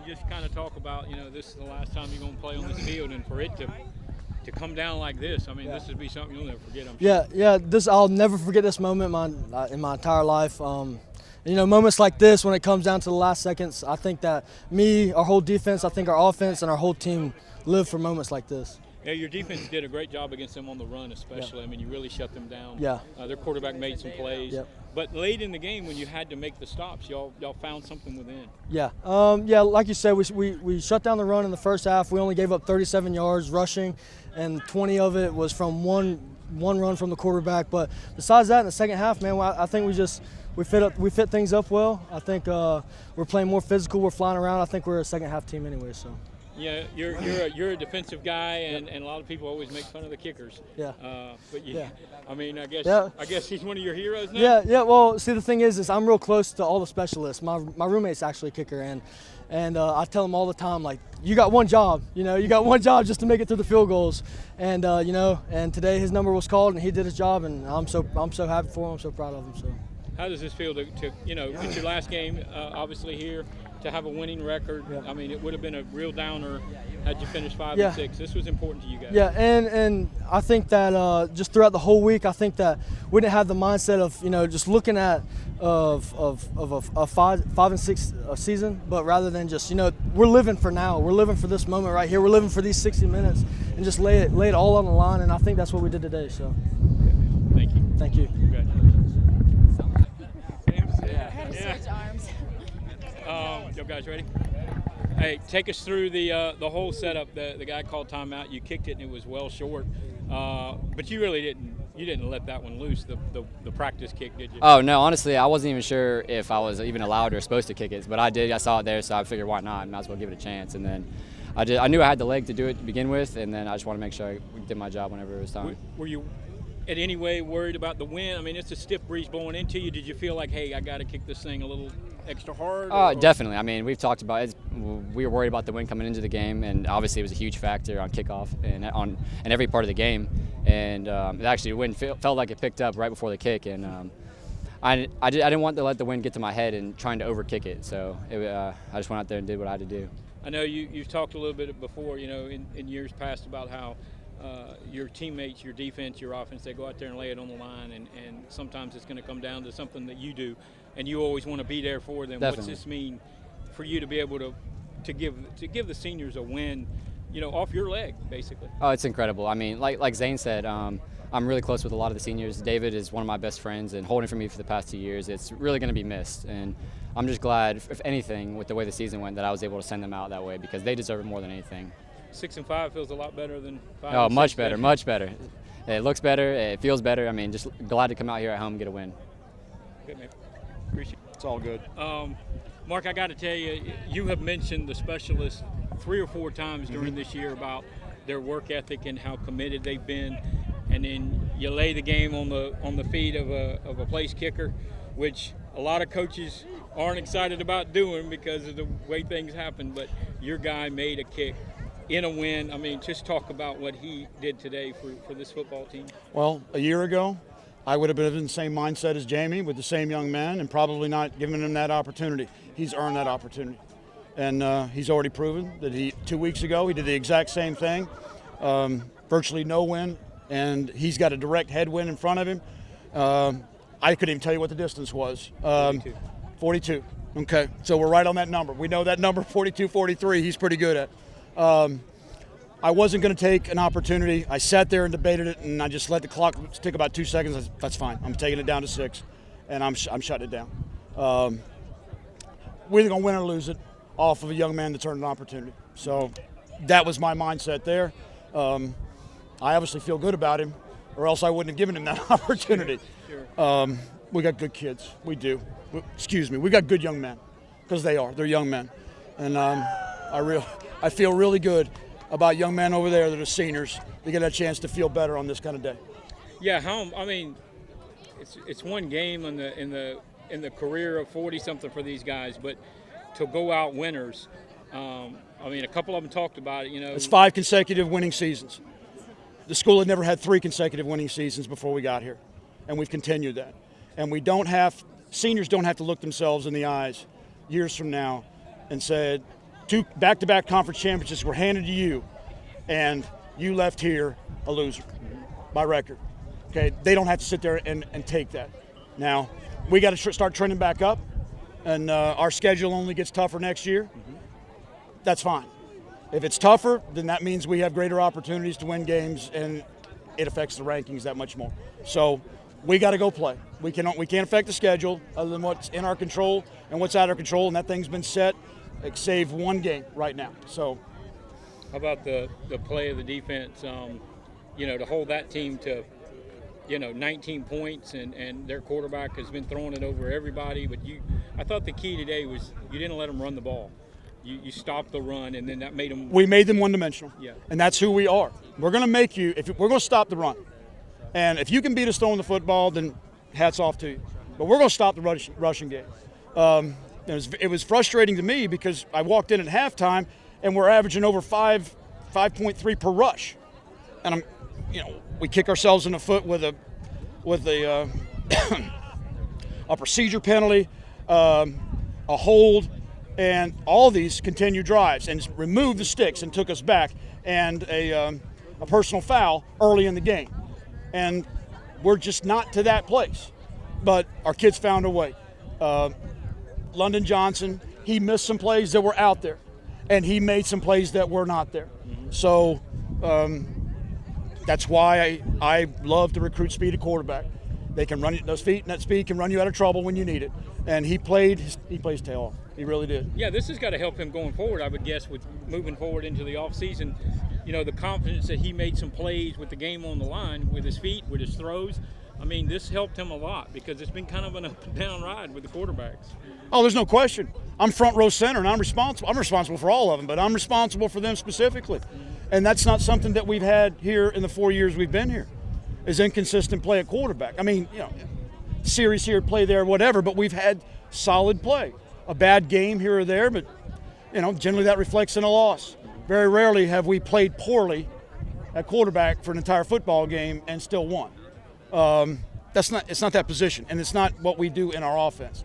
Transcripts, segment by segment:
just kind of talk about, this is the last time you're going to play on this field, and for it to come down like this, I mean, this would be something you'll never forget, I'm sure. Yeah. I'll never forget this moment in my entire life. Moments like this, when it comes down to the last seconds, I think that our whole defense, I think our offense and our whole team live for moments like this. Yeah, your defense did a great job against them on the run, especially. Yeah. I mean, you really shut them down. Yeah. Their quarterback made some plays. Yep. But late in the game, when you had to make the stops, y'all found something within. Yeah. Like you said, we shut down the run in the first half. We only gave up 37 yards rushing, and 20 of it was from one run from the quarterback. But besides that, in the second half, man, I think we fit things up well. I think we're playing more physical. We're flying around. I think we're a second half team anyway. So. Yeah, you're a defensive guy, and a lot of people always make fun of the kickers. Yeah. I mean, I guess he's one of your heroes now. Yeah. Well, see, the thing is I'm real close to all the specialists. My roommate's actually a kicker, and I tell him all the time, like, you got one job. You got one job just to make it through the field goals. And and today his number was called, and he did his job, and I'm so happy for him. I'm so proud of him. So. How does this feel to it's your last game, obviously here, to have a winning record? Yeah. I mean, it would have been a real downer had you finished 5-6. This was important to you guys. Yeah, and I think that just throughout the whole week, I think that we didn't have the mindset of just looking at of a 5-6 season, but rather than just we're living for now. We're living for this moment right here. We're living for these 60 minutes and just lay it all on the line. And I think that's what we did today. So. Okay. Thank you. Thank you. Congratulations. Y'all guys ready? Hey, take us through the whole setup. The guy called timeout. You kicked it, and it was well short. But you really didn't let that one loose. The practice kick, did you? Oh no, honestly, I wasn't even sure if I was even allowed or supposed to kick it, but I did. I saw it there, so I figured why not? Might as well give it a chance. And then I knew I had the leg to do it to begin with, and then I just wanted to make sure I did my job whenever it was time. Were you in any way worried about the wind? I mean, it's a stiff breeze blowing into you. Did you feel like, hey, I got to kick this thing a little extra hard? Definitely. I mean, we've talked about it. We were worried about the wind coming into the game, and obviously it was a huge factor on kickoff and on every part of the game. And it actually, the wind felt like it picked up right before the kick, and I didn't want to let the wind get to my head and trying to over-kick it. So I just went out there and did what I had to do. I know you've talked a little bit before, in years past about how your teammates, your defense, your offense, they go out there and lay it on the line, and sometimes it's going to come down to something that you do, and you always want to be there for them. Definitely. What's this mean for you to be able to give the seniors a win, off your leg, basically? Oh, it's incredible. I mean, like Zane said, I'm really close with a lot of the seniors. David is one of my best friends and holding for me for the past 2 years. It's really going to be missed, and I'm just glad, if anything, with the way the season went, that I was able to send them out that way, because they deserve it more than anything. 6-5 feels a lot better than 5-6. Oh, much better, much better. It looks better. It feels better. I mean, just glad to come out here at home and get a win. Good, man. Appreciate it. It's all good. Mark, I got to tell you, you have mentioned the specialists 3 or 4 times during this year about their work ethic and how committed they've been, and then you lay the game on the feet of a place kicker, which a lot of coaches aren't excited about doing because of the way things happen. But your guy made a kick in a win. I mean, just talk about what he did today for this football team. Well, a year ago, I would have been in the same mindset as Jamie with the same young man and probably not giving him that opportunity. He's earned that opportunity. And he's already proven that 2 weeks ago, he did the exact same thing. Virtually no win, and he's got a direct headwind in front of him. I couldn't even tell you what the distance was. 42. Okay, so we're right on that number. We know that number, 42, 43, he's pretty good at. I wasn't going to take an opportunity. I sat there and debated it, and I just let the clock tick about 2 seconds. I said, that's fine. I'm taking it down to 6, and I'm shutting it down. We're either going to win or lose it off of a young man that's earned an opportunity. So that was my mindset there. I obviously feel good about him, or else I wouldn't have given him that opportunity. Sure. We got good kids. We do. We got good young men, because they're young men. And I feel really good about young men over there that are seniors to get a chance to feel better on this kind of day. Yeah, I mean, it's one game in the career of 40-something for these guys, but to go out winners, I mean, a couple of them talked about it. It's 5 consecutive winning seasons. The school had never had 3 consecutive winning seasons before we got here, and we've continued that. And seniors don't have to look themselves in the eyes years from now and say, 2 back-to-back conference championships were handed to you, and you left here a loser by record. Okay, they don't have to sit there and take that. Now, we got to start trending back up, and our schedule only gets tougher next year. That's fine. If it's tougher, then that means we have greater opportunities to win games, and it affects the rankings that much more. So we got to go play. We can't affect the schedule other than what's in our control and what's out of our control, and that thing's been set, save one game right now. So, how about the play of the defense? To hold that team to 19 points, and their quarterback has been throwing it over everybody. But I thought the key today was you didn't let them run the ball. You stopped the run, and then that made them. We made them one-dimensional. Yeah. And that's who we are. We're going to make you. We're going to stop the run, and if you can beat us throwing the football, then hats off to you. But we're going to stop the rushing game. It was frustrating to me because I walked in at halftime, and we're averaging over 5.3 per rush, and we kick ourselves in the foot with a a procedure penalty, a hold, and all these continued drives, and removed the sticks and took us back, and a personal foul early in the game. And we're just not to that place. But our kids found a way. London Johnson, he missed some plays that were out there, and he made some plays that were not there. So that's why I love to recruit speed at quarterback. They can run those feet, and that speed can run you out of trouble when you need it. And he played his tail off. He really did. Yeah, this has got to help him going forward, I would guess, with moving forward into the offseason. The confidence that he made some plays with the game on the line, with his feet, with his throws. I mean, this helped him a lot because it's been kind of an up and down ride with the quarterbacks. Oh, there's no question. I'm front row center, and I'm responsible. I'm responsible for all of them, but I'm responsible for them specifically. And that's not something that we've had here in the 4 years we've been here, is inconsistent play at quarterback. I mean, series here, play there, whatever, but we've had solid play. A bad game here or there, but, generally that reflects in a loss. Very rarely have we played poorly at quarterback for an entire football game and still won. It's not that position, and it's not what we do in our offense.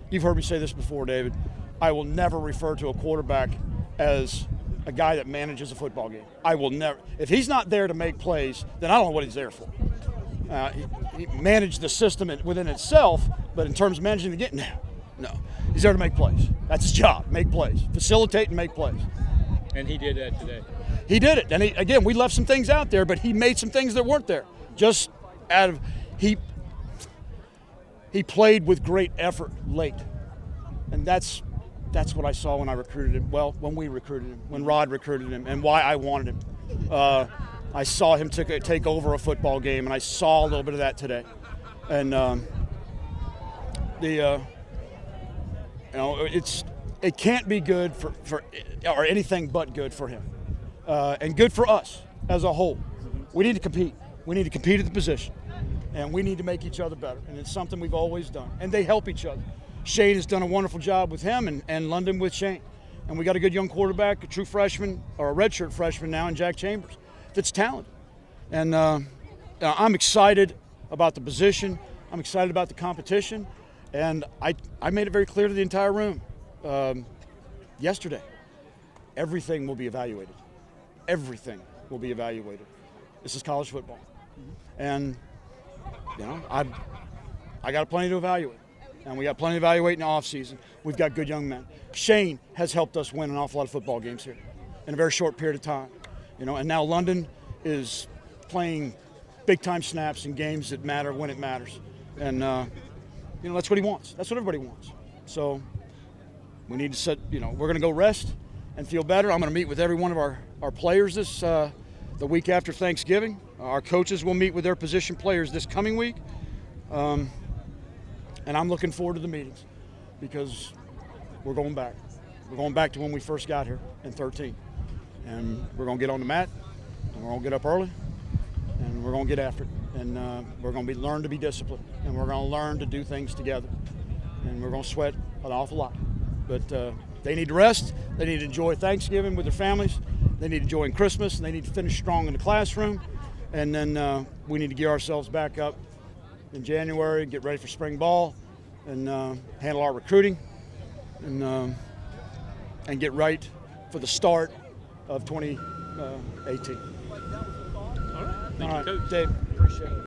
You've heard me say this before, David. I will never refer to a quarterback as a guy that manages a football game. I will never. If he's not there to make plays, then I don't know what he's there for. He managed the system within itself, but in terms of managing the game, no. He's there to make plays. That's his job, make plays, facilitate and make plays. And he did that today. He did it. And again, we left some things out there, but he made some things that weren't there. Just out of he played with great effort late. And that's what I saw when I recruited him. Well, when we recruited him, when Rod recruited him, and why I wanted him. I saw him take over a football game, and I saw a little bit of that today. And it can't be good for or anything but good for him, and good for us as a whole. We need to compete. We need to compete at the position, and we need to make each other better. And it's something we've always done. And they help each other. Shane has done a wonderful job with him, and London with Shane. And we got a good young quarterback, a true freshman, or a redshirt freshman now in Jack Chambers, that's talented. And I'm excited about the position. I'm excited about the competition. And I made it very clear to the entire room yesterday, everything will be evaluated. Everything will be evaluated. This is college football. And, I got plenty to evaluate. And we got plenty to evaluate in the offseason. We've got good young men. Shane has helped us win an awful lot of football games here in a very short period of time. And now London is playing big-time snaps in games that matter when it matters. And, that's what he wants. That's what everybody wants. So we need to we're going to go rest and feel better. I'm going to meet with every one of our players the week after Thanksgiving. Our coaches will meet with their position players this coming week. And I'm looking forward to the meetings because we're going back. We're going back to when we first got here in 13. And we're going to get on the mat, and we're going to get up early, and we're going to get after it. And we're going to learn to be disciplined, and we're going to learn to do things together. And we're going to sweat an awful lot. But they need to rest. They need to enjoy Thanksgiving with their families. They need to enjoy Christmas, and they need to finish strong in the classroom. And then we need to gear ourselves back up in January, get ready for spring ball, and handle our recruiting. And and get right for the start of 2018. All right. Thank you, Coach. Dave, appreciate it.